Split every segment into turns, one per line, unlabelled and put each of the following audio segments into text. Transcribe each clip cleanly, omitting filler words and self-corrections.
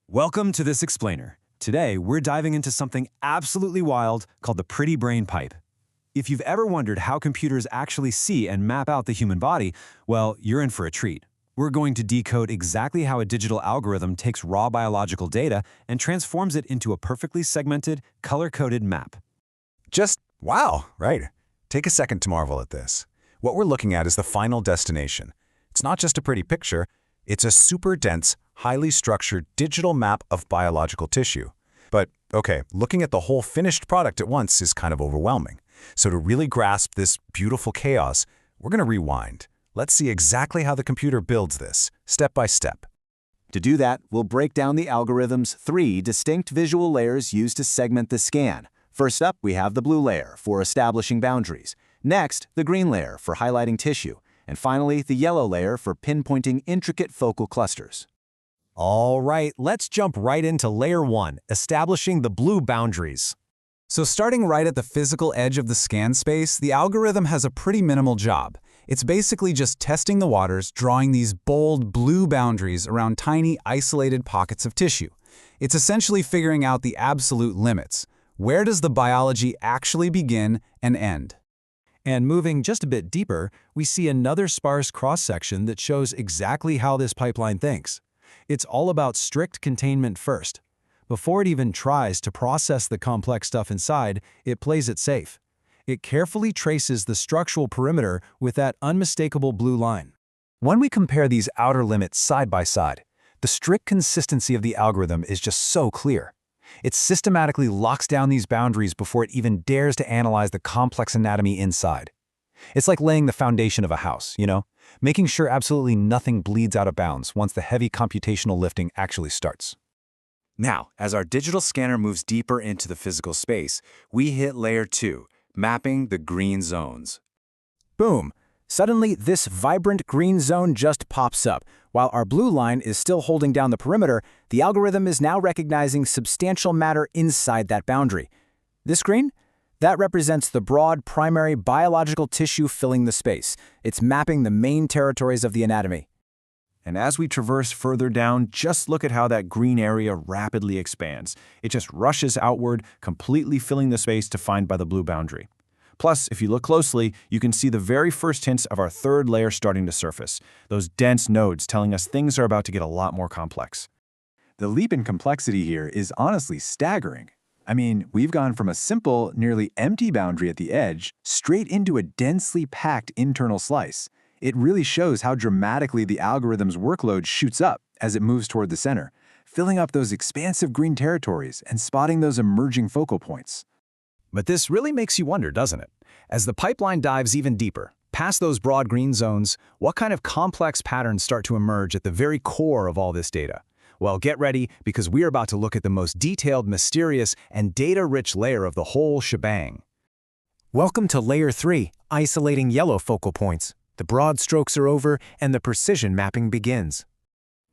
Welcome to This Explainer. Today, we're diving into something absolutely wild called the pretty brain pipe. If you've ever wondered how computers actually see and map out the human body, well, you're in for a treat. We're going to decode exactly how a digital algorithm takes raw biological data and transforms it into a perfectly segmented, color-coded map.
Just wow, right? Take a second to marvel at this. What we're looking at is the final destination. It's not just a pretty picture, it's a super dense, highly structured digital map of biological tissue. But, okay, looking at the whole finished product at once is kind of overwhelming. So to really grasp this beautiful chaos, we're going to rewind. Let's see exactly how the computer builds this, step by step.
To do that, we'll break down the algorithm's three distinct visual layers used to segment the scan. First up, we have the blue layer for establishing boundaries. Next, the green layer for highlighting tissue. And finally, the yellow layer for pinpointing intricate focal clusters.
All right, let's jump right into layer 1, establishing the blue boundaries.
So starting right at the physical edge of the scan space, the algorithm has a pretty minimal job. It's basically just testing the waters, drawing these bold blue boundaries around tiny, isolated pockets of tissue. It's essentially figuring out the absolute limits. Where does the biology actually begin and end?
And moving just a bit deeper, we see another sparse cross-section that shows exactly how this pipeline thinks. It's all about strict containment first. Before it even tries to process the complex stuff inside, it plays it safe. It carefully traces the structural perimeter with that unmistakable blue line.
When we compare these outer limits side by side, the strict consistency of the algorithm is just so clear. It systematically locks down these boundaries before it even dares to analyze the complex anatomy inside. It's like laying the foundation of a house, making sure absolutely nothing bleeds out of bounds once the heavy computational lifting actually starts.
Now, as our digital scanner moves deeper into the physical space, we hit layer 2, mapping the green zones. Boom! Suddenly, this vibrant green zone just pops up. While our blue line is still holding down the perimeter, the algorithm is now recognizing substantial matter inside that boundary. This green? That represents the broad, primary biological tissue filling the space. It's mapping the main territories of the anatomy. And as we traverse further down, just look at how that green area rapidly expands. It just rushes outward, completely filling the space defined by the blue boundary. Plus, if you look closely, you can see the very first hints of our third layer starting to surface, those dense nodes telling us things are about to get a lot more complex. The leap in complexity here is honestly staggering. I mean, we've gone from a simple, nearly empty boundary at the edge straight into a densely packed internal slice. It really shows how dramatically the algorithm's workload shoots up as it moves toward the center, filling up those expansive green territories and spotting those emerging focal points.
But this really makes you wonder, doesn't it? As the pipeline dives even deeper, past those broad green zones, what kind of complex patterns start to emerge at the very core of all this data? Well, get ready, because we're about to look at the most detailed, mysterious, and data-rich layer of the whole shebang. Welcome to Layer 3, isolating yellow focal points. The broad strokes are over, and the precision mapping begins.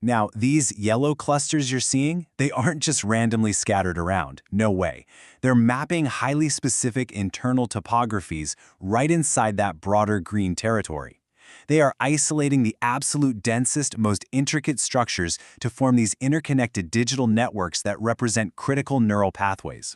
Now, these yellow clusters you're seeing, they aren't just randomly scattered around. No way. They're mapping highly specific internal topographies right inside that broader green territory. They are isolating the absolute densest, most intricate structures to form these interconnected digital networks that represent critical neural pathways.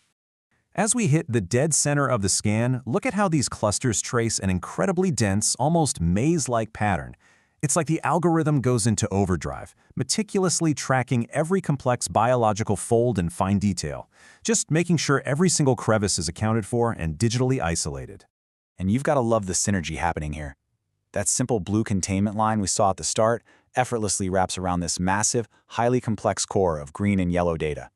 As we hit the dead center of the scan, look at how these clusters trace an incredibly dense, almost maze-like pattern. It's like the algorithm goes into overdrive, meticulously tracking every complex biological fold in fine detail, just making sure every single crevice is accounted for and digitally isolated. And you've got to love the synergy happening here. That simple blue containment line we saw at the start effortlessly wraps around this massive, highly complex core of green and yellow data.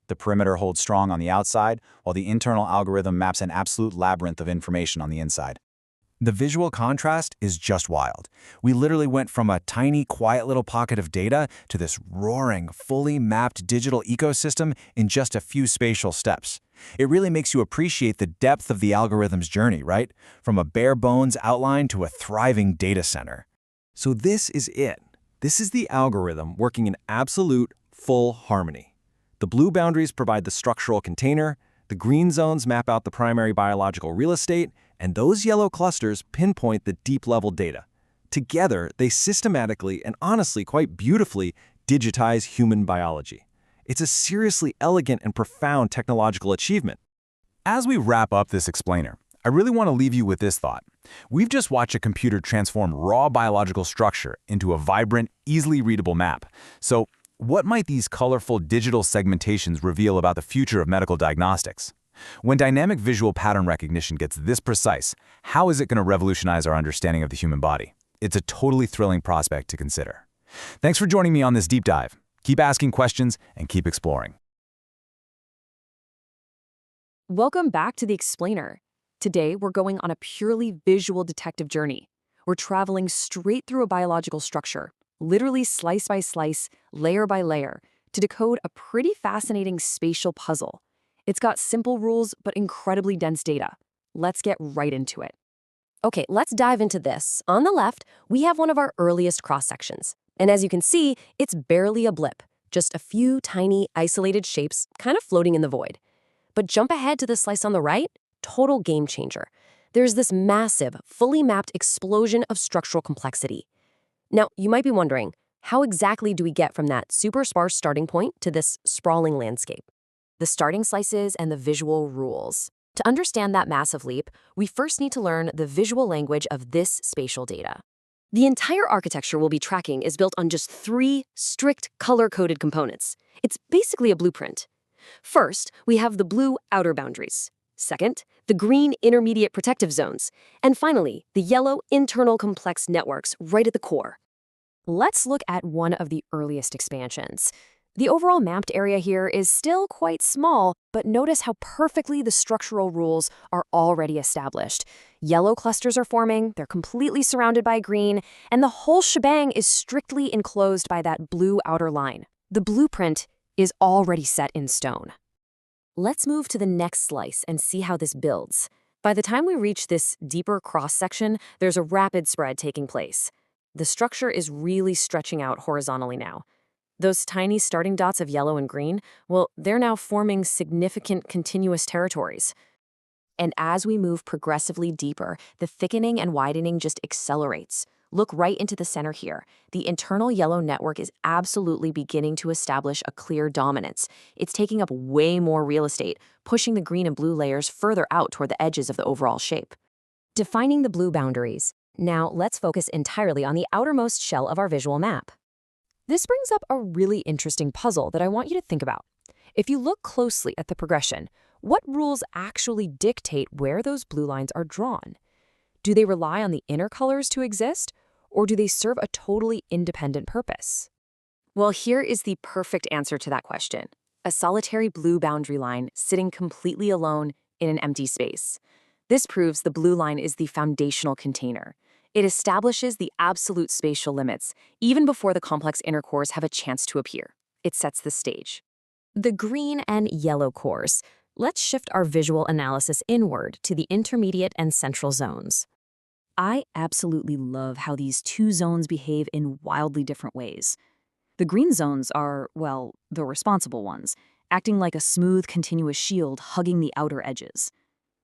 The perimeter holds strong on the outside, while the internal algorithm maps an absolute labyrinth of information on the inside. The visual contrast is just wild. We literally went from a tiny, quiet little pocket of data to this roaring, fully mapped digital ecosystem in just a few spatial steps. It really makes you appreciate the depth of the algorithm's journey, right? From a bare-bones outline to a thriving data center. So this is it. This is the algorithm working in absolute, full harmony. The blue boundaries provide the structural container, the green zones map out the primary biological real estate, and those yellow clusters pinpoint the deep-level data. Together, they systematically and honestly quite beautifully digitize human biology. It's a seriously elegant and profound technological achievement. As we wrap up this explainer, I really want to leave you with this thought. We've just watched a computer transform raw biological structure into a vibrant, easily readable map. So, what might these colorful digital segmentations reveal about the future of medical diagnostics? When dynamic visual pattern recognition gets this precise, how is it going to revolutionize our understanding of the human body? It's a totally thrilling prospect to consider. Thanks for joining me on this deep dive. Keep asking questions and keep exploring.
Welcome back to The Explainer. Today, we're going on a purely visual detective journey. We're traveling straight through a biological structure, literally slice by slice, layer by layer, to decode a pretty fascinating spatial puzzle. It's got simple rules, but incredibly dense data. Let's get right into it.
Okay, let's dive into this. On the left, we have one of our earliest cross-sections. And as you can see, it's barely a blip, just a few tiny, isolated shapes kind of floating in the void. But jump ahead to the slice on the right, total game changer. There's this massive, fully mapped explosion of structural complexity. Now, you might be wondering, how exactly do we get from that super sparse starting point to this sprawling landscape? The starting slices and the visual rules. To understand that massive leap, we first need to learn the visual language of this spatial data. The entire architecture we'll be tracking is built on just 3 strict color-coded components. It's basically a blueprint. First, we have the blue outer boundaries. Second, the green intermediate protective zones. And finally, the yellow internal complex networks right at the core. Let's look at one of the earliest expansions. The overall mapped area here is still quite small, but notice how perfectly the structural rules are already established. Yellow clusters are forming, they're completely surrounded by green, and the whole shebang is strictly enclosed by that blue outer line. The blueprint is already set in stone. Let's move to the next slice and see how this builds. By the time we reach this deeper cross-section, there's a rapid spread taking place. The structure is really stretching out horizontally now. Those tiny starting dots of yellow and green, well, they're now forming significant continuous territories. And as we move progressively deeper, the thickening and widening just accelerates. Look right into the center here. The internal yellow network is absolutely beginning to establish a clear dominance. It's taking up way more real estate, pushing the green and blue layers further out toward the edges of the overall shape. Defining the blue boundaries. Now let's focus entirely on the outermost shell of our visual map. This brings up a really interesting puzzle that I want you to think about. If you look closely at the progression, what rules actually dictate where those blue lines are drawn? Do they rely on the inner colors to exist, or do they serve a totally independent purpose? Well, here is the perfect answer to that question. A solitary blue boundary line sitting completely alone in an empty space. This proves the blue line is the foundational container. It establishes the absolute spatial limits, even before the complex inner cores have a chance to appear. It sets the stage. The green and yellow cores. Let's shift our visual analysis inward to the intermediate and central zones. I absolutely love how these 2 zones behave in wildly different ways. The green zones are, well, the responsible ones, acting like a smooth, continuous shield hugging the outer edges.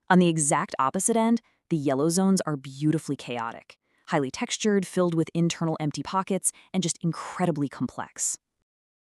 On the exact opposite end, the yellow zones are beautifully chaotic, highly textured, filled with internal empty pockets, and just incredibly complex.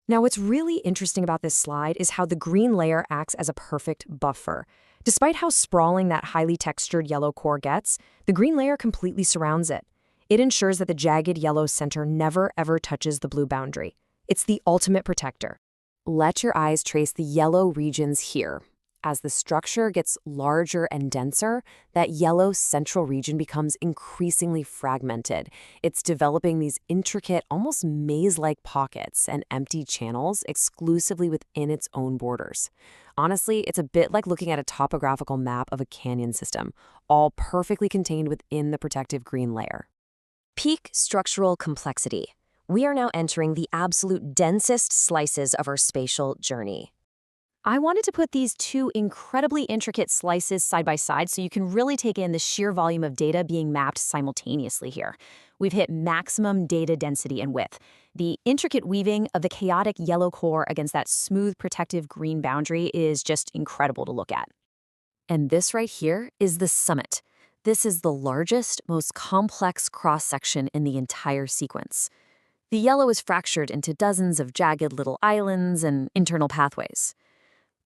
Now, what's really interesting about this slide is how the green layer acts as a perfect buffer. Despite how sprawling that highly textured yellow core gets, the green layer completely surrounds it. It ensures that the jagged yellow center never ever touches the blue boundary. It's the ultimate protector. Let your eyes trace the yellow regions here. As the structure gets larger and denser, that yellow central region becomes increasingly fragmented. It's developing these intricate, almost maze-like pockets and empty channels exclusively within its own borders. Honestly, it's a bit like looking at a topographical map of a canyon system, all perfectly contained within the protective green layer. Peak structural complexity. We are now entering the absolute densest slices of our spatial journey. I wanted to put these 2 incredibly intricate slices side by side so you can really take in the sheer volume of data being mapped simultaneously here. We've hit maximum data density and width. The intricate weaving of the chaotic yellow core against that smooth protective green boundary is just incredible to look at. And this right here is the summit. This is the largest, most complex cross-section in the entire sequence.
The yellow is fractured into dozens of jagged little islands and internal pathways.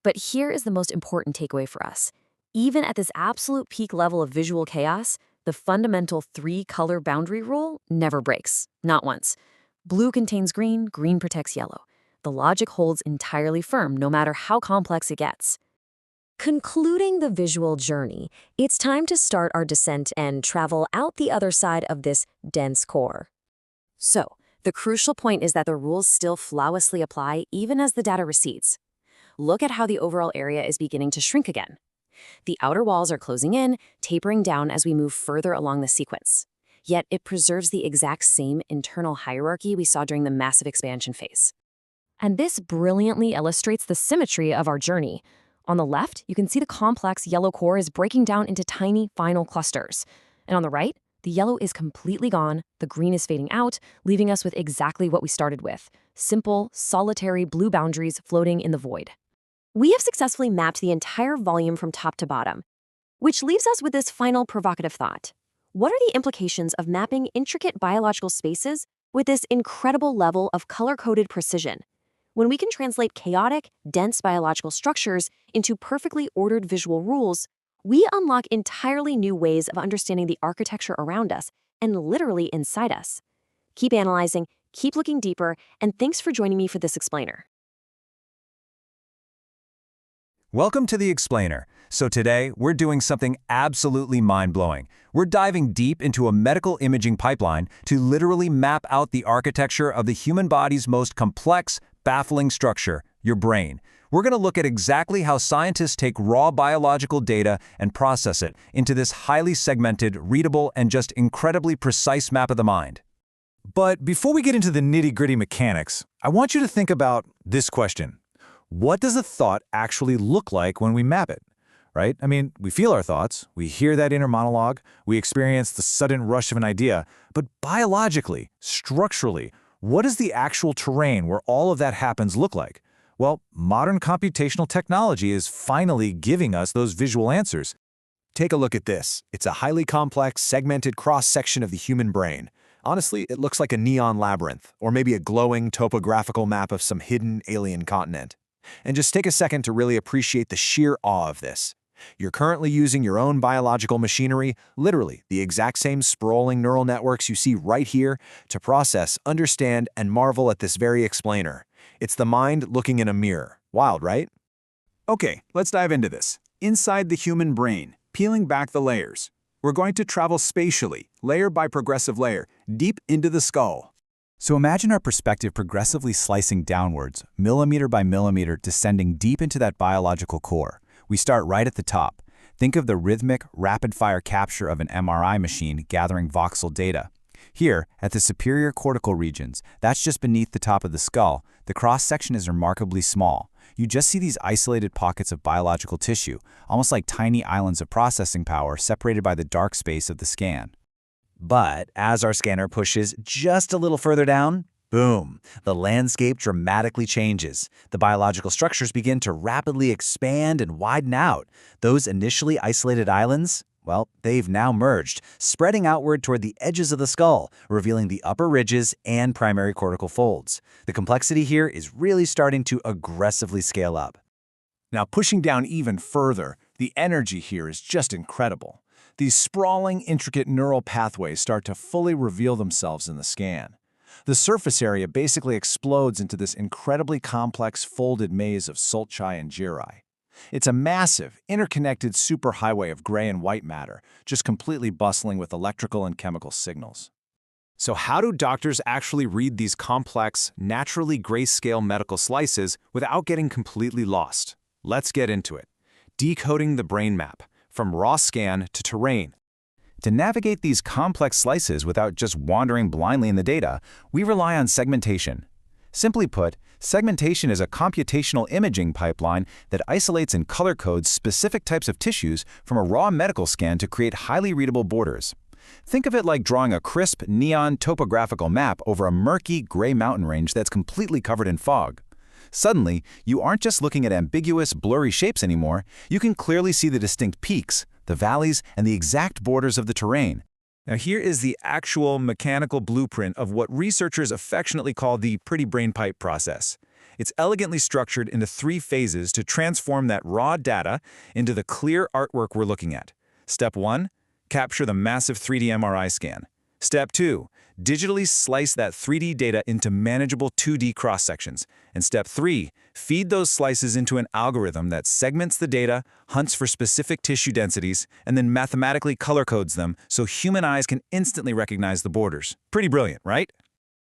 But here is the most important takeaway for us. Even at this absolute peak level of visual chaos, the fundamental three-color boundary rule never breaks, not once. Blue contains green, green protects yellow. The logic holds entirely firm, no matter how complex it gets.
Concluding the visual journey, it's time to start our descent and travel out the other side of this dense core.
So, the crucial point is that the rules still flawlessly apply even as the data recedes. Look at how the overall area is beginning to shrink again. The outer walls are closing in, tapering down as we move further along the sequence. Yet it preserves the exact same internal hierarchy we saw during the massive expansion phase. And this brilliantly illustrates the symmetry of our journey. On the left, you can see the complex yellow core is breaking down into tiny final clusters. And on the right, the yellow is completely gone, the green is fading out, leaving us with exactly what we started with: simple, solitary blue boundaries floating in the void.
We have successfully mapped the entire volume from top to bottom, which leaves us with this final provocative thought. What are the implications of mapping intricate biological spaces with this incredible level of color-coded precision? When we can translate chaotic, dense biological structures into perfectly ordered visual rules, we unlock entirely new ways of understanding the architecture around us and literally inside us. Keep analyzing, keep looking deeper, and thanks for joining me for this explainer.
Welcome to The Explainer. So today, we're doing something absolutely mind-blowing. We're diving deep into a medical imaging pipeline to literally map out the architecture of the human body's most complex, baffling structure, your brain. We're going to look at exactly how scientists take raw biological data and process it into this highly segmented, readable, and just incredibly precise map of the mind.
But before we get into the nitty-gritty mechanics, I want you to think about this question. What does a thought actually look like when we map it? Right? I mean, we feel our thoughts, we hear that inner monologue, we experience the sudden rush of an idea, but biologically, structurally, what does the actual terrain where all of that happens look like? Well, modern computational technology is finally giving us those visual answers.
Take a look at this. It's a highly complex, segmented cross-section of the human brain. Honestly, it looks like a neon labyrinth, or maybe a glowing topographical map of some hidden alien continent. And just take a second to really appreciate the sheer awe of this. You're currently using your own biological machinery, literally the exact same sprawling neural networks you see right here, to process, understand, and marvel at this very explainer. It's the mind looking in a mirror. Wild, right?
Okay, let's dive into this. Inside the human brain, peeling back the layers. We're going to travel spatially, layer by progressive layer, deep into the skull.
So imagine our perspective progressively slicing downwards, millimeter by millimeter, descending deep into that biological core. We start right at the top. Think of the rhythmic, rapid-fire capture of an MRI machine gathering voxel data. Here, at the superior cortical regions, that's just beneath the top of the skull, the cross-section is remarkably small. You just see these isolated pockets of biological tissue, almost like tiny islands of processing power separated by the dark space of the scan.
But as our scanner pushes just a little further down, boom, the landscape dramatically changes. The biological structures begin to rapidly expand and widen out. Those initially isolated islands, well, they've now merged, spreading outward toward the edges of the skull, revealing the upper ridges and primary cortical folds. The complexity here is really starting to aggressively scale up.
Now, pushing down even further, the energy here is just incredible. These sprawling, intricate neural pathways start to fully reveal themselves in the scan. The surface area basically explodes into this incredibly complex folded maze of Sulci and Giri. It's a massive, interconnected superhighway of gray and white matter, just completely bustling with electrical and chemical signals.
So how do doctors actually read these complex, naturally grayscale medical slices without getting completely lost? Let's get into it. Decoding the brain map, from raw scan to terrain.
To navigate these complex slices without just wandering blindly in the data, we rely on segmentation. Simply put, segmentation is a computational imaging pipeline that isolates and color codes specific types of tissues from a raw medical scan to create highly readable borders. Think of it like drawing a crisp, neon topographical map over a murky, gray mountain range that's completely covered in fog. Suddenly, you aren't just looking at ambiguous, blurry shapes anymore. You can clearly see the distinct peaks, the valleys, and the exact borders of the terrain.
Now here is the actual mechanical blueprint of what researchers affectionately call the pretty brain pipe process. It's elegantly structured into 3 phases to transform that raw data into the clear artwork we're looking at. Step 1, capture the massive 3D MRI scan. Step 2, digitally slice that 3D data into manageable 2D cross-sections. And step 3, feed those slices into an algorithm that segments the data, hunts for specific tissue densities, and then mathematically color codes them so human eyes can instantly recognize the borders. Pretty brilliant, right?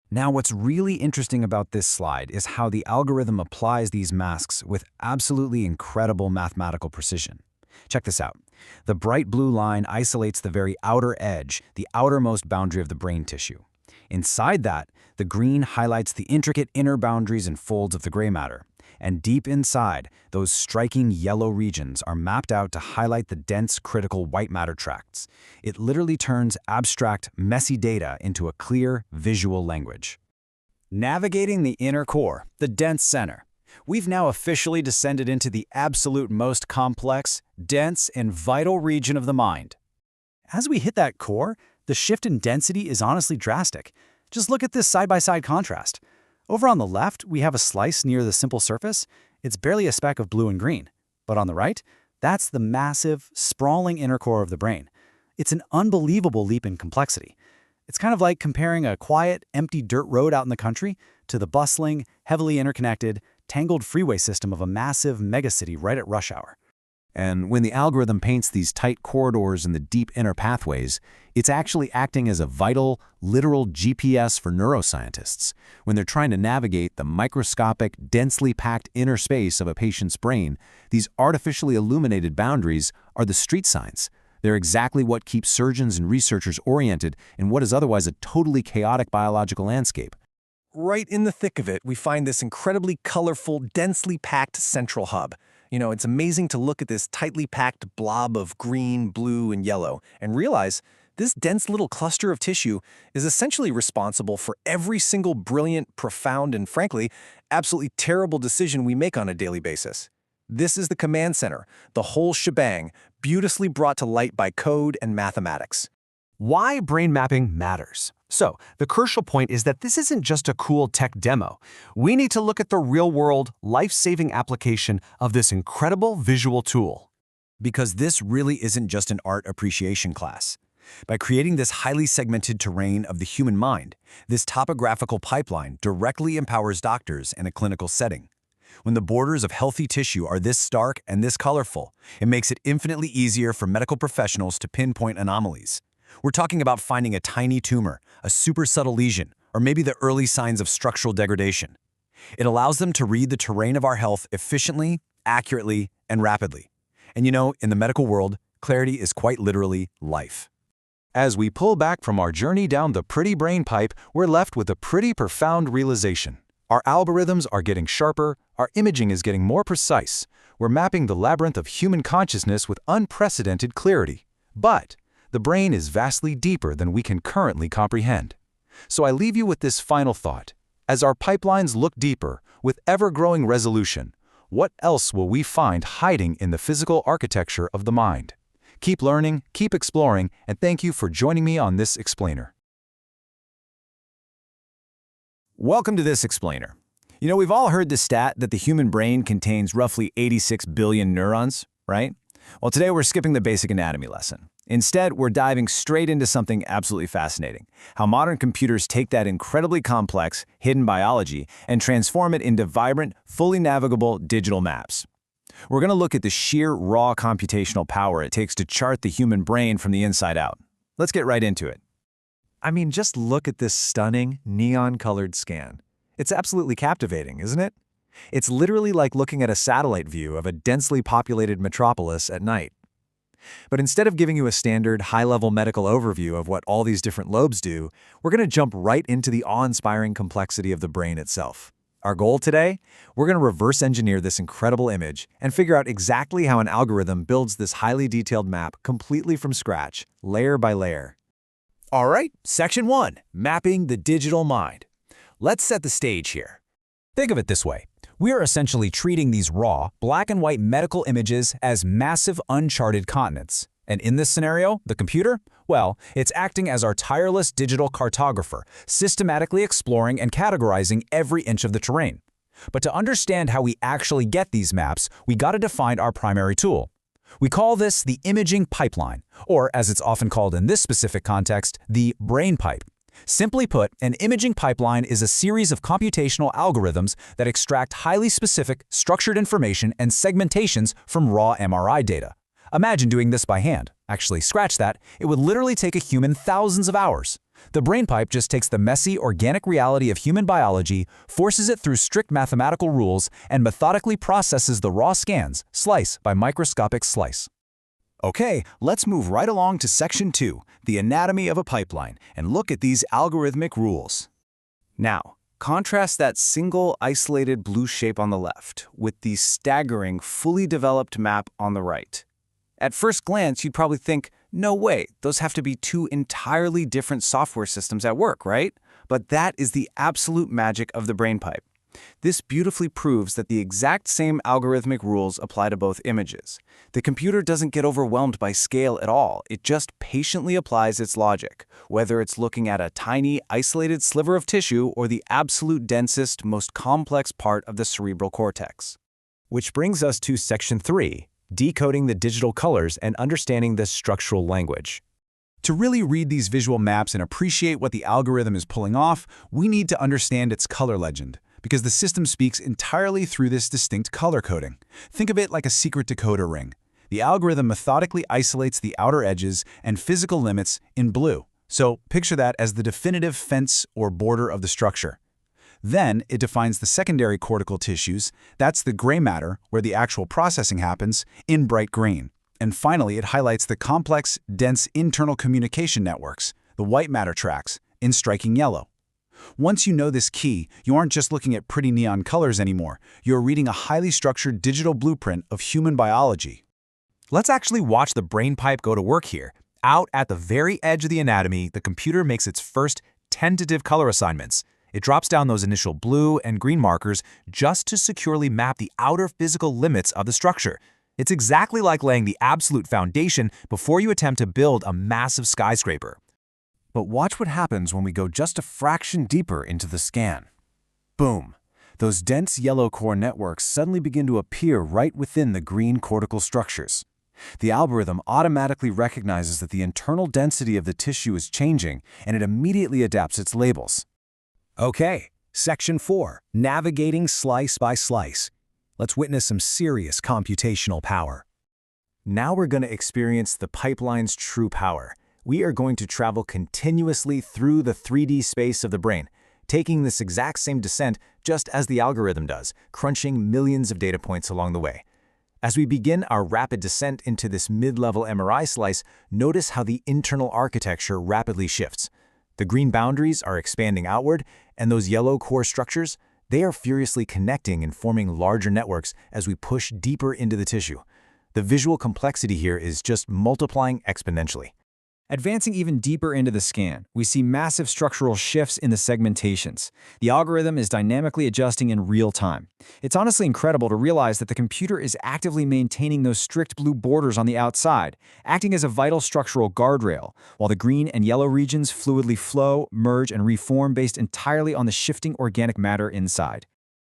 Now, what's really interesting about this slide is how the algorithm applies these masks with absolutely incredible mathematical precision. Check this out. The bright blue line isolates the very outer edge, the outermost boundary of the brain tissue. Inside that, the green highlights the intricate inner boundaries and folds of the gray matter. And deep inside, those striking yellow regions are mapped out to highlight the dense, critical white matter tracts. It literally turns abstract, messy data into a clear, visual language. Navigating the inner core, the dense center. We've now officially descended into the absolute most complex, dense, and vital region of the mind. As we hit that core, the shift in density is honestly drastic. Just look at this side-by-side contrast. Over on the left, we have a slice near the simple surface. It's barely a speck of blue and green. But on the right, that's the massive, sprawling inner core of the brain. It's an unbelievable leap in complexity. It's kind of like comparing a quiet, empty dirt road out in the country to the bustling, heavily interconnected, tangled freeway system of a massive megacity right at rush hour.
And when the algorithm paints these tight corridors and the deep inner pathways, it's actually acting as a vital, literal GPS for neuroscientists. When they're trying to navigate the microscopic, densely packed inner space of a patient's brain, these artificially illuminated boundaries are the street signs. They're exactly what keeps surgeons and researchers oriented in what is otherwise a totally chaotic biological landscape.
Right in the thick of it, we find this incredibly colorful, densely packed central hub. It's amazing to look at this tightly packed blob of green, blue, and yellow and realize this dense little cluster of tissue is essentially responsible for every single brilliant, profound, and frankly, absolutely terrible decision we make on a daily basis. This is the command center, the whole shebang, beautifully brought to light by code and mathematics.
Why brain mapping matters. So, the crucial point is that this isn't just a cool tech demo. We need to look at the real-world, life-saving application of this incredible visual tool.
Because this really isn't just an art appreciation class. By creating this highly segmented terrain of the human mind, this topographical pipeline directly empowers doctors in a clinical setting. When the borders of healthy tissue are this stark and this colorful, it makes it infinitely easier for medical professionals to pinpoint anomalies. We're talking about finding a tiny tumor, a super subtle lesion, or maybe the early signs of structural degradation. It allows them to read the terrain of our health efficiently, accurately, and rapidly. And in the medical world, clarity is quite literally life.
As we pull back from our journey down the pretty brain pipe, we're left with a pretty profound realization. Our algorithms are getting sharper, our imaging is getting more precise. We're mapping the labyrinth of human consciousness with unprecedented clarity. But the brain is vastly deeper than we can currently comprehend. So I leave you with this final thought. As our pipelines look deeper, with ever-growing resolution, what else will we find hiding in the physical architecture of the mind? Keep learning, keep exploring, and thank you for joining me on this explainer.
Welcome to this explainer. We've all heard the stat that the human brain contains roughly 86 billion neurons, right? Well, today we're skipping the basic anatomy lesson. Instead, we're diving straight into something absolutely fascinating: how modern computers take that incredibly complex, hidden biology and transform it into vibrant, fully navigable digital maps. We're going to look at the sheer raw computational power it takes to chart the human brain from the inside out. Let's get right into it.
Just look at this stunning, neon-colored scan. It's absolutely captivating, isn't it? It's literally like looking at a satellite view of a densely populated metropolis at night. But instead of giving you a standard, high-level medical overview of what all these different lobes do, we're going to jump right into the awe-inspiring complexity of the brain itself. Our goal today? We're going to reverse engineer this incredible image and figure out exactly how an algorithm builds this highly detailed map completely from scratch, layer by layer.
All right, Section 1, Mapping the Digital Mind. Let's set the stage here. Think of it this way. We are essentially treating these raw, black and white medical images as massive uncharted continents. And in this scenario, the computer? Well, it's acting as our tireless digital cartographer, systematically exploring and categorizing every inch of the terrain. But to understand how we actually get these maps, we gotta define our primary tool. We call this the imaging pipeline, or as it's often called in this specific context, the brain pipe. Simply put, an imaging pipeline is a series of computational algorithms that extract highly specific, structured information and segmentations from raw MRI data. Imagine doing this by hand. Actually, scratch that. It would literally take a human thousands of hours. The brain pipe just takes the messy, organic reality of human biology, forces it through strict mathematical rules, and methodically processes the raw scans, slice by microscopic slice.
Okay, let's move right along to Section 2, the anatomy of a pipeline, and look at these algorithmic rules. Now, contrast that single, isolated blue shape on the left with the staggering, fully developed map on the right. At first glance, you'd probably think, no way, those have to be two entirely different software systems at work, right? But that is the absolute magic of the brain pipe. This beautifully proves that the exact same algorithmic rules apply to both images. The computer doesn't get overwhelmed by scale at all. It just patiently applies its logic, whether it's looking at a tiny, isolated sliver of tissue or the absolute densest, most complex part of the cerebral cortex. Which brings us to Section 3, decoding the digital colors and understanding the structural language.
To really read these visual maps and appreciate what the algorithm is pulling off, we need to understand its color legend, because the system speaks entirely through this distinct color coding. Think of it like a secret decoder ring. The algorithm methodically isolates the outer edges and physical limits in blue. So picture that as the definitive fence or border of the structure. Then it defines the secondary cortical tissues, that's the gray matter where the actual processing happens, in bright green. And finally, it highlights the complex, dense internal communication networks, the white matter tracks, in striking yellow. Once you know this key, you aren't just looking at pretty neon colors anymore. You're reading a highly structured digital blueprint of human biology.
Let's actually watch the brain pipe go to work here. Out at the very edge of the anatomy, the computer makes its first tentative color assignments. It drops down those initial blue and green markers just to securely map the outer physical limits of the structure. It's exactly like laying the absolute foundation before you attempt to build a massive skyscraper.
But watch what happens when we go just a fraction deeper into the scan. Boom! Those dense yellow core networks suddenly begin to appear right within the green cortical structures. The algorithm automatically recognizes that the internal density of the tissue is changing, and it immediately adapts its labels.
Okay, Section 4, navigating slice by slice. Let's witness some serious computational power. Now we're going to experience the pipeline's true power. We are going to travel continuously through the 3D space of the brain, taking this exact same descent just as the algorithm does, crunching millions of data points along the way. As we begin our rapid descent into this mid-level MRI slice, notice how the internal architecture rapidly shifts. The green boundaries are expanding outward, and those yellow core structures, they are furiously connecting and forming larger networks as we push deeper into the tissue. The visual complexity here is just multiplying exponentially.
Advancing even deeper into the scan, we see massive structural shifts in the segmentations. The algorithm is dynamically adjusting in real time. It's honestly incredible to realize that the computer is actively maintaining those strict blue borders on the outside, acting as a vital structural guardrail, while the green and yellow regions fluidly flow, merge, and reform based entirely on the shifting organic matter inside.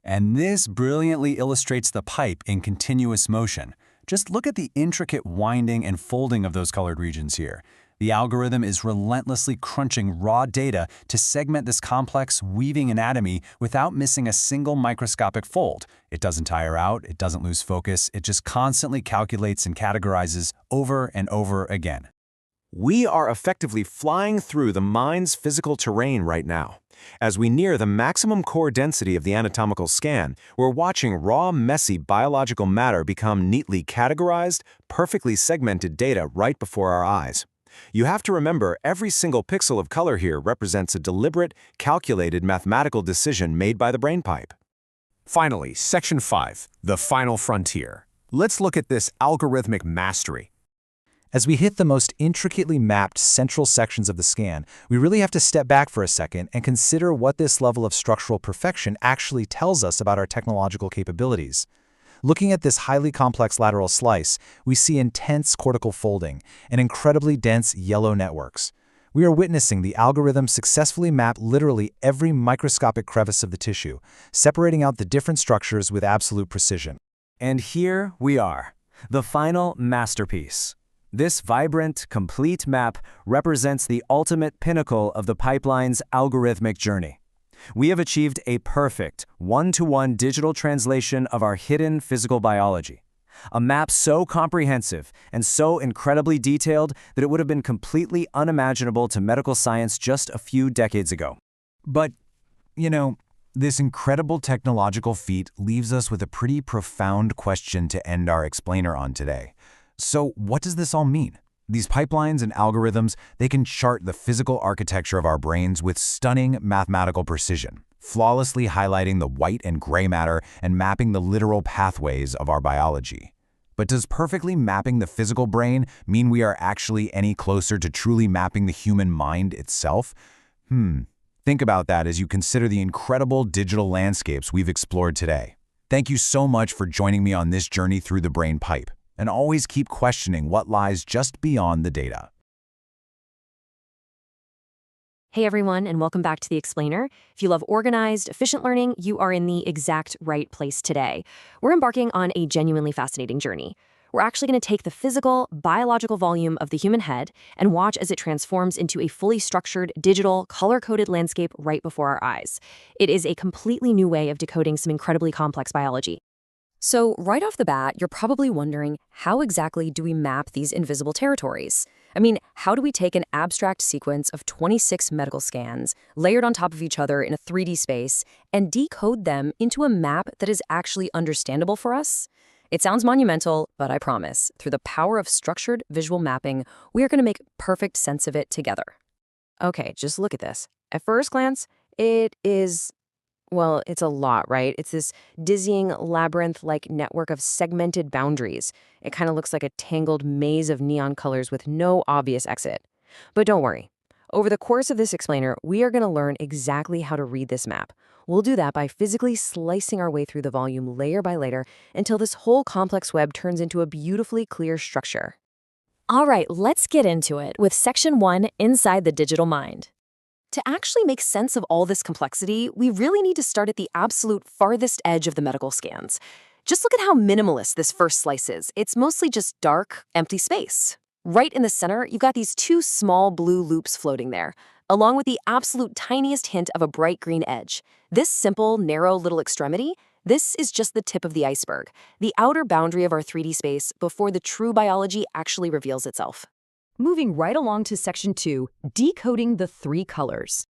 And this brilliantly illustrates the pipe in continuous motion. Just look at the intricate winding and folding of those colored regions here. The algorithm is relentlessly crunching raw data to segment this complex, weaving anatomy without missing a single microscopic fold. It doesn't tire out, it doesn't lose focus, it just constantly calculates and categorizes over and over again.
We are effectively flying through the mind's physical terrain right now. As we near the maximum core density of the anatomical scan, we're watching raw, messy biological matter become neatly categorized, perfectly segmented data right before our eyes. You have to remember, every single pixel of color here represents a deliberate, calculated mathematical decision made by the brain pipe. Finally, Section 5, the final frontier. Let's look at this algorithmic mastery. As we hit the most intricately mapped central sections of the scan, we really have to step back for a second and consider what this level of structural perfection actually tells us about our technological capabilities.
Looking at this highly complex lateral slice, we see intense cortical folding and incredibly dense yellow networks. We are witnessing the algorithm successfully map literally every microscopic crevice of the tissue, separating out the different structures with absolute precision.
And here we are, the final masterpiece. This vibrant, complete map represents the ultimate pinnacle of the pipeline's algorithmic journey. We have achieved a perfect, one-to-one digital translation of our hidden physical biology. A map so comprehensive and so incredibly detailed that it would have been completely unimaginable to medical science just a few decades ago.
But, this incredible technological feat leaves us with a pretty profound question to end our explainer on today. So what does this all mean? These pipelines and algorithms, they can chart the physical architecture of our brains with stunning mathematical precision, flawlessly highlighting the white and gray matter and mapping the literal pathways of our biology. But does perfectly mapping the physical brain mean we are actually any closer to truly mapping the human mind itself? Think about that as you consider the incredible digital landscapes we've explored today. Thank you so much for joining me on this journey through the brain pipe. And always keep questioning what lies just beyond the data.
Hey everyone, and welcome back to The Explainer. If you love organized, efficient learning, you are in the exact right place today. We're embarking on a genuinely fascinating journey. We're actually going to take the physical, biological volume of the human head and watch as it transforms into a fully structured, digital, color-coded landscape right before our eyes. It is a completely new way of decoding some incredibly complex biology. So right off the bat, you're probably wondering, how exactly do we map these invisible territories? I mean, how do we take an abstract sequence of 26 medical scans, layered on top of each other in a 3D space, and decode them into a map that is actually understandable for us? It sounds monumental, but I promise, through the power of structured visual mapping, we are going to make perfect sense of it together. Okay, just look at this. At first glance, it is... well, it's a lot, right? It's this dizzying labyrinth-like network of segmented boundaries. It kind of looks like a tangled maze of neon colors with no obvious exit. But don't worry. Over the course of this explainer, we are going to learn exactly how to read this map. We'll do that by physically slicing our way through the volume layer by layer until this whole complex web turns into a beautifully clear structure. All right, let's get into it with Section 1, Inside the Digital Mind. To actually make sense of all this complexity, we really need to start at the absolute farthest edge of the medical scans. Just look at how minimalist this first slice is. It's mostly just dark, empty space. Right in the center, you've got these two small blue loops floating there, along with the absolute tiniest hint of a bright green edge. This simple, narrow little extremity, this is just the tip of the iceberg, the outer boundary of our 3D space before the true biology actually reveals itself. Moving right along to Section 2, Decoding the Three Colors.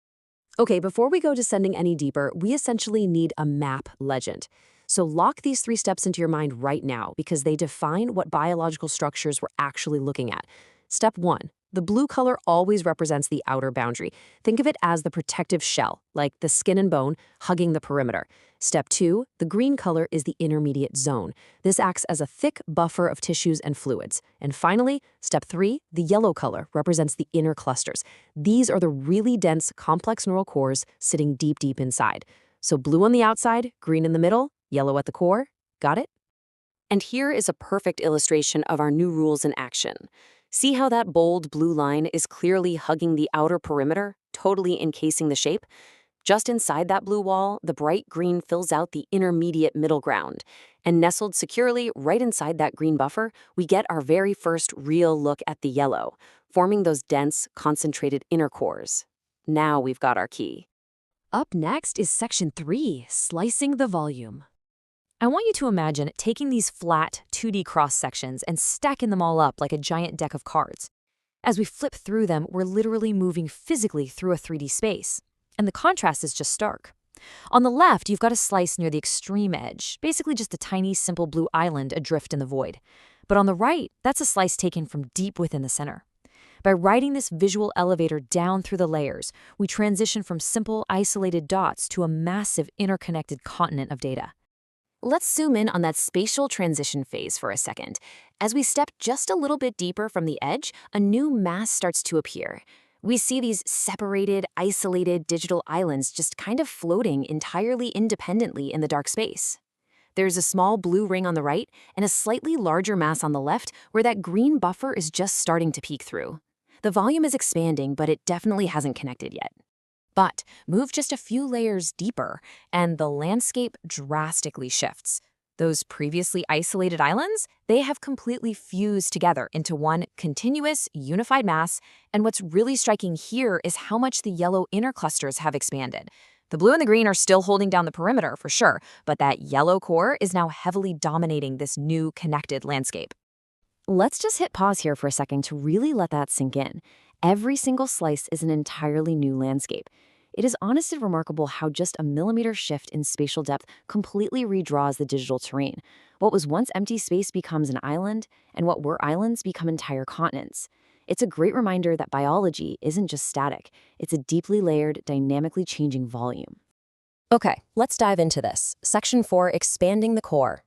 Okay, before we go descending any deeper, we essentially need a map legend. So lock these 3 steps into your mind right now because they define what biological structures we're actually looking at. Step 1. The blue color always represents the outer boundary. Think of it as the protective shell, like the skin and bone, hugging the perimeter. Step 2. The green color is the intermediate zone. This acts as a thick buffer of tissues and fluids. And finally, Step 3. The yellow color represents the inner clusters. These are the really dense, complex neural cores sitting deep, deep inside. So blue on the outside, green in the middle, yellow at the core. Got it? And here is a perfect illustration of our new rules in action. See how that bold blue line is clearly hugging the outer perimeter, totally encasing the shape? Just inside that blue wall, the bright green fills out the intermediate middle ground. And nestled securely right inside that green buffer, we get our very first real look at the yellow, forming those dense, concentrated inner cores. Now we've got our key. Up next is Section 3, Slicing the Volume. I want you to imagine taking these flat 2D cross-sections and stacking them all up like a giant deck of cards. As we flip through them, we're literally moving physically through a 3D space. And the contrast is just stark. On the left, you've got a slice near the extreme edge, basically just a tiny, simple blue island adrift in the void. But on the right, that's a slice taken from deep within the center. By riding this visual elevator down through the layers, we transition from simple, isolated dots to a massive, interconnected continent of data. Let's zoom in on that spatial transition phase for a second. As we step just a little bit deeper from the edge, a new mass starts to appear. We see these separated, isolated digital islands just kind of floating entirely independently in the dark space. There's a small blue ring on the right and a slightly larger mass on the left where that green buffer is just starting to peek through. The volume is expanding, but it definitely hasn't connected yet. But move just a few layers deeper, and the landscape drastically shifts. Those previously isolated islands, they have completely fused together into one continuous, unified mass, and what's really striking here is how much the yellow inner clusters have expanded. The blue and the green are still holding down the perimeter, for sure, but that yellow core is now heavily dominating this new connected landscape.
Let's just hit pause here for a second to really let that sink in. Every single slice is an entirely new landscape. It is honestly remarkable how just a millimeter shift in spatial depth completely redraws the digital terrain. What was once empty space becomes an island, and what were islands become entire continents. It's a great reminder that biology isn't just static. It's a deeply layered, dynamically changing volume. Okay, let's dive into this. Section 4, Expanding the Core.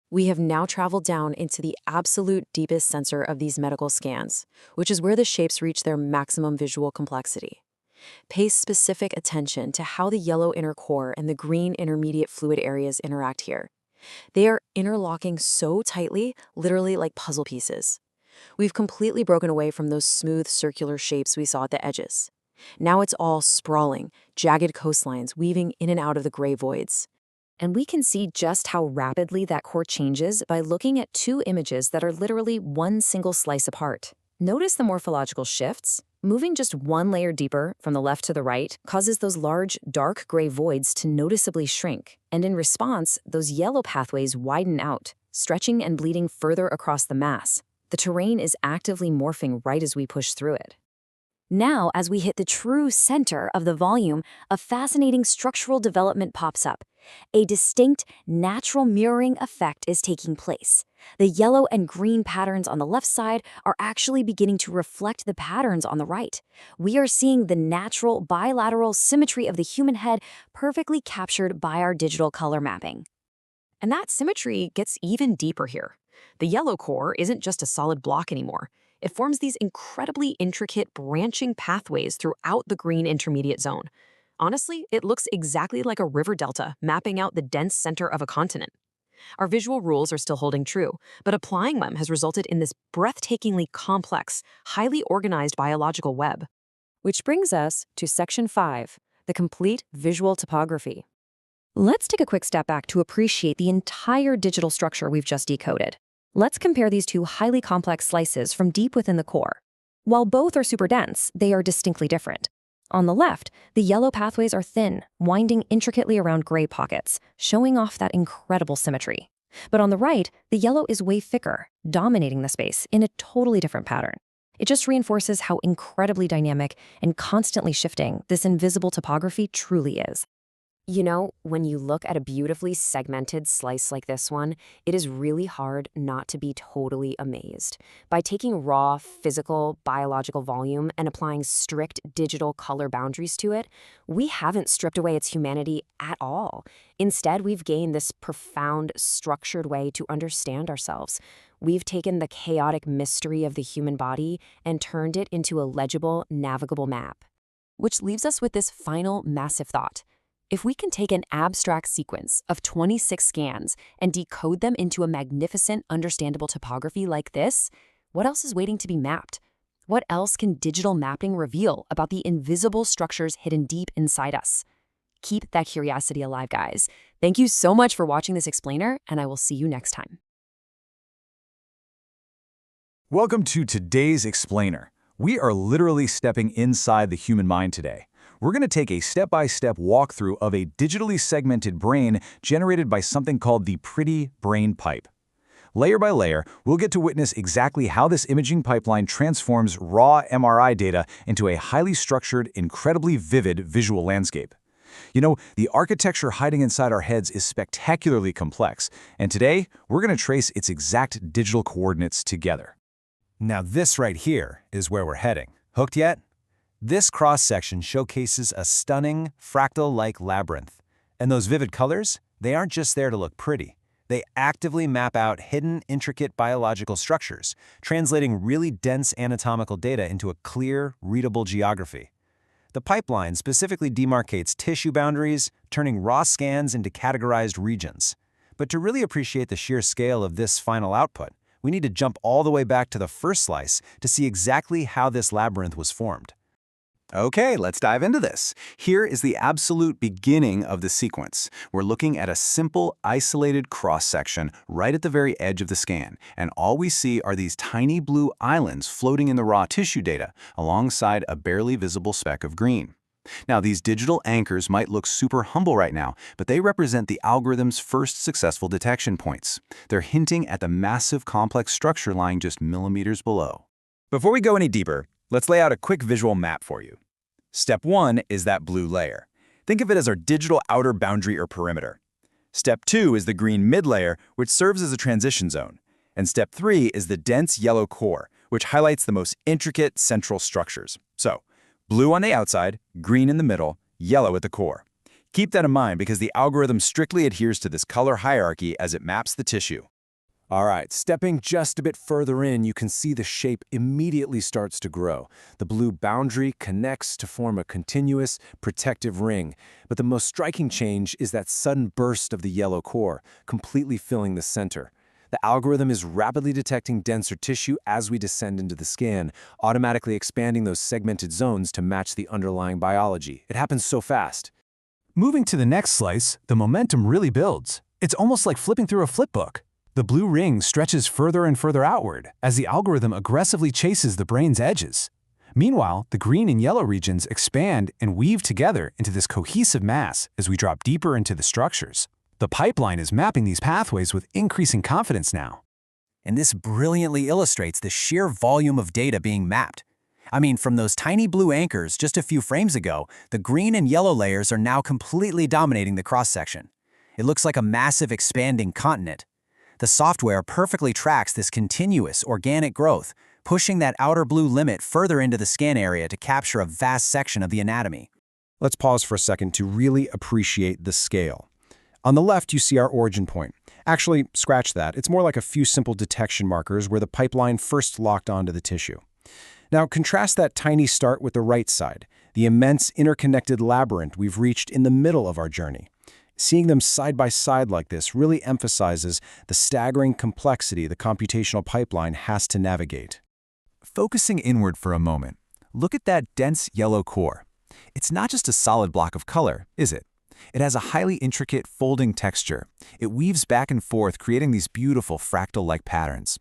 We have now traveled down into the absolute deepest sensor of these medical scans, which is where the shapes reach their maximum visual complexity. Pay specific attention to how the yellow inner core and the green intermediate fluid areas interact here. They are interlocking so tightly, literally like puzzle pieces. We've completely broken away from those smooth circular shapes we saw at the edges. Now it's all sprawling, jagged coastlines weaving in and out of the gray voids.
And we can see just how rapidly that core changes by looking at two images that are literally one single slice apart. Notice the morphological shifts. Moving just one layer deeper from the left to the right causes those large, dark gray voids to noticeably shrink, and in response, those yellow pathways widen out, stretching and bleeding further across the mass. The terrain is actively morphing right as we push through it. Now, as we hit the true center of the volume, a fascinating structural development pops up. A distinct, natural mirroring effect is taking place. The yellow and green patterns on the left side are actually beginning to reflect the patterns on the right. We are seeing the natural bilateral symmetry of the human head perfectly captured by our digital color mapping.
And that symmetry gets even deeper here. The yellow core isn't just a solid block anymore. It forms these incredibly intricate branching pathways throughout the green intermediate zone. Honestly, it looks exactly like a river delta mapping out the dense center of a continent. Our visual rules are still holding true, but applying them has resulted in this breathtakingly complex, highly organized biological web.
Which brings us to Section 5, the complete visual topography. Let's take a quick step back to appreciate the entire digital structure we've just decoded. Let's compare these two highly complex slices from deep within the core. While both are super dense, they are distinctly different. On the left, the yellow pathways are thin, winding intricately around gray pockets, showing off that incredible symmetry. But on the right, the yellow is way thicker, dominating the space in a totally different pattern. It just reinforces how incredibly dynamic and constantly shifting this invisible topography truly is.
You know, when you look at a beautifully segmented slice like this one, it is really hard not to be totally amazed. By taking raw, physical, biological volume and applying strict digital color boundaries to it, we haven't stripped away its humanity at all. Instead, we've gained this profound, structured way to understand ourselves. We've taken the chaotic mystery of the human body and turned it into a legible, navigable map. Which leaves us with this final massive thought. If we can take an abstract sequence of 26 scans and decode them into a magnificent, understandable topography like this, what else is waiting to be mapped? What else can digital mapping reveal about the invisible structures hidden deep inside us? Keep that curiosity alive, guys. Thank you so much for watching this explainer, and I will see you next time.
Welcome to today's explainer. We are literally stepping inside the human mind today. We're going to take a step-by-step walkthrough of a digitally segmented brain generated by something called the Pretty Brain Pipe. Layer by layer, we'll get to witness exactly how this imaging pipeline transforms raw MRI data into a highly structured, incredibly vivid visual landscape. You know, the architecture hiding inside our heads is spectacularly complex, and today, we're going to trace its exact digital coordinates together.
Now this right here is where we're heading. Hooked yet? This cross-section showcases a stunning, fractal-like labyrinth. And those vivid colors, they aren't just there to look pretty. They actively map out hidden, intricate biological structures, translating really dense anatomical data into a clear, readable geography. The pipeline specifically demarcates tissue boundaries, turning raw scans into categorized regions.
But to really appreciate the sheer scale of this final output, we need to jump all the way back to the first slice to see exactly how this labyrinth was formed.
Okay, let's dive into this. Here is the absolute beginning of the sequence. We're looking at a simple, isolated cross-section right at the very edge of the scan, and all we see are these tiny blue islands floating in the raw tissue data, alongside a barely visible speck of green. Now, these digital anchors might look super humble right now, but they represent the algorithm's first successful detection points. They're hinting at the massive complex structure lying just millimeters below.
Before we go any deeper, let's lay out a quick visual map for you. Step 1 is that blue layer. Think of it as our digital outer boundary or perimeter. Step 2 is the green mid-layer, which serves as a transition zone. And step 3 is the dense yellow core, which highlights the most intricate central structures. So, blue on the outside, green in the middle, yellow at the core. Keep that in mind because the algorithm strictly adheres to this color hierarchy as it maps the tissue.
All right, stepping just a bit further in, you can see the shape immediately starts to grow. The blue boundary connects to form a continuous, protective ring. But the most striking change is that sudden burst of the yellow core, completely filling the center. The algorithm is rapidly detecting denser tissue as we descend into the scan, automatically expanding those segmented zones to match the underlying biology. It happens so fast.
Moving to the next slice, the momentum really builds. It's almost like flipping through a flipbook. The blue ring stretches further and further outward as the algorithm aggressively chases the brain's edges. Meanwhile, the green and yellow regions expand and weave together into this cohesive mass as we drop deeper into the structures. The pipeline is mapping these pathways with increasing confidence now.
And this brilliantly illustrates the sheer volume of data being mapped. I mean, from those tiny blue anchors just a few frames ago, the green and yellow layers are now completely dominating the cross-section. It looks like a massive expanding continent. The software perfectly tracks this continuous, organic growth, pushing that outer blue limit further into the scan area to capture a vast section of the anatomy.
Let's pause for a second to really appreciate the scale. On the left, you see our origin point. Actually, scratch that. It's more like a few simple detection markers where the pipeline first locked onto the tissue. Now, contrast that tiny start with the right side, the immense interconnected labyrinth we've reached in the middle of our journey. Seeing them side by side like this really emphasizes the staggering complexity the computational pipeline has to navigate.
Focusing inward for a moment, look at that dense yellow core. It's not just a solid block of color, is it? It has a highly intricate folding texture. It weaves back and forth, creating these beautiful fractal-like patterns.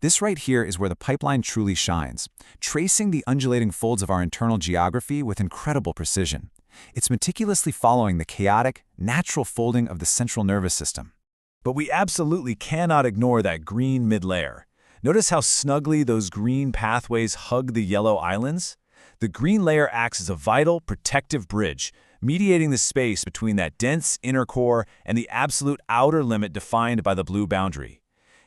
This right here is where the pipeline truly shines, tracing the undulating folds of our internal geography with incredible precision. It's meticulously following the chaotic, natural folding of the central nervous system.
But we absolutely cannot ignore that green mid-layer. Notice how snugly those green pathways hug the yellow islands? The green layer acts as a vital, protective bridge, mediating the space between that dense inner core and the absolute outer limit defined by the blue boundary.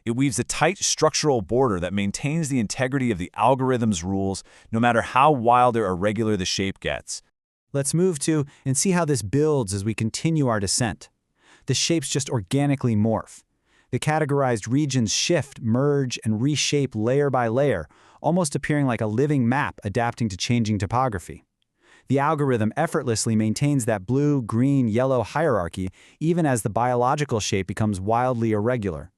It weaves a tight structural border that maintains the integrity of the algorithm's rules, no matter how wild or irregular the shape gets.
Let's move to and see how this builds as we continue our descent. The shapes just organically morph. The categorized regions shift, merge, and reshape layer by layer, almost appearing like a living map adapting to changing topography. The algorithm effortlessly maintains that blue, green, yellow hierarchy even as the biological shape becomes wildly irregular.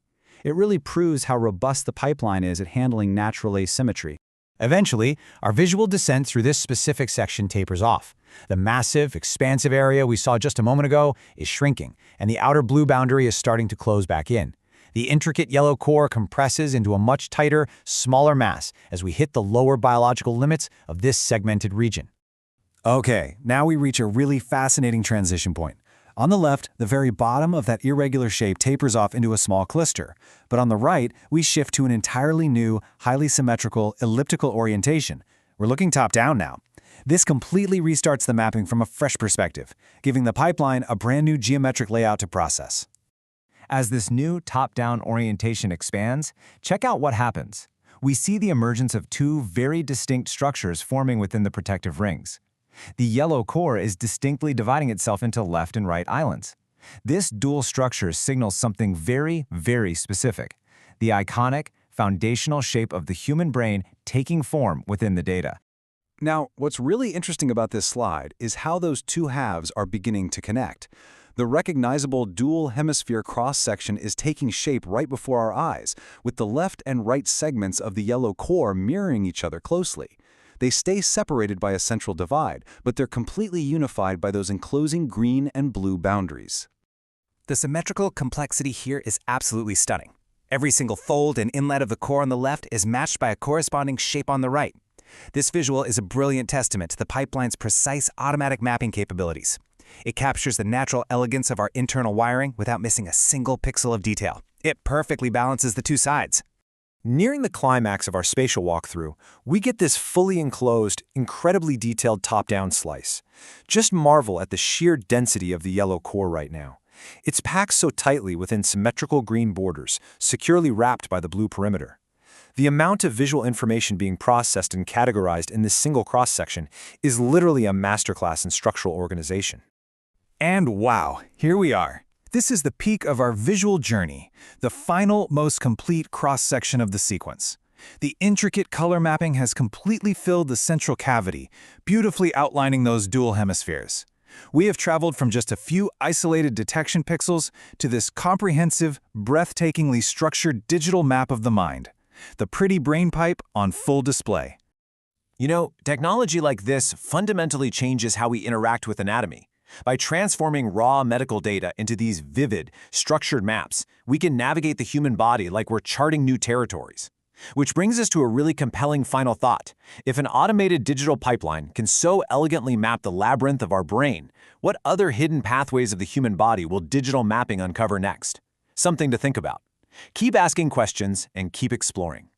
It really proves how robust the pipeline is at handling natural asymmetry.
Eventually, our visual descent through this specific section tapers off. The massive, expansive area we saw just a moment ago is shrinking, and the outer blue boundary is starting to close back in. The intricate yellow core compresses into a much tighter, smaller mass as we hit the lower biological limits of this segmented region.
Okay, now we reach a really fascinating transition point. On the left, the very bottom of that irregular shape tapers off into a small cluster, but on the right, we shift to an entirely new, highly symmetrical, elliptical orientation. We're looking top-down now. This completely restarts the mapping from a fresh perspective, giving the pipeline a brand new geometric layout to process.
As this new top-down orientation expands, check out what happens. We see the emergence of two very distinct structures forming within the protective rings. The yellow core is distinctly dividing itself into left and right islands. This dual structure signals something very, very specific: the iconic, foundational shape of the human brain taking form within the data.
Now, what's really interesting about this slide is how those two halves are beginning to connect.
The recognizable dual hemisphere cross-section is taking shape right before our eyes, with the left and right segments of the yellow core mirroring each other closely. They stay separated by a central divide, but they're completely unified by those enclosing green and blue boundaries.
The symmetrical complexity here is absolutely stunning. Every single fold and inlet of the core on the left is matched by a corresponding shape on the right. This visual is a brilliant testament to the pipeline's precise automatic mapping capabilities. It captures the natural elegance of our internal wiring without missing a single pixel of detail. It perfectly balances the two sides.
Nearing the climax of our spatial walkthrough, we get this fully enclosed, incredibly detailed top-down slice. Just marvel at the sheer density of the yellow core right now. It's packed so tightly within symmetrical green borders, securely wrapped by the blue perimeter. The amount of visual information being processed and categorized in this single cross-section is literally a masterclass in structural organization.
And wow, here we are. This is the peak of our visual journey, the final, most complete cross-section of the sequence. The intricate color mapping has completely filled the central cavity, beautifully outlining those dual hemispheres. We have traveled from just a few isolated detection pixels to this comprehensive, breathtakingly structured digital map of the mind. The pretty brain pipe on full display.
You know, technology like this fundamentally changes how we interact with anatomy. By transforming raw medical data into these vivid, structured maps, we can navigate the human body like we're charting new territories. Which brings us to a really compelling final thought. If an automated digital pipeline can so elegantly map the labyrinth of our brain, what other hidden pathways of the human body will digital mapping uncover next? Something to think about. Keep asking questions and keep exploring.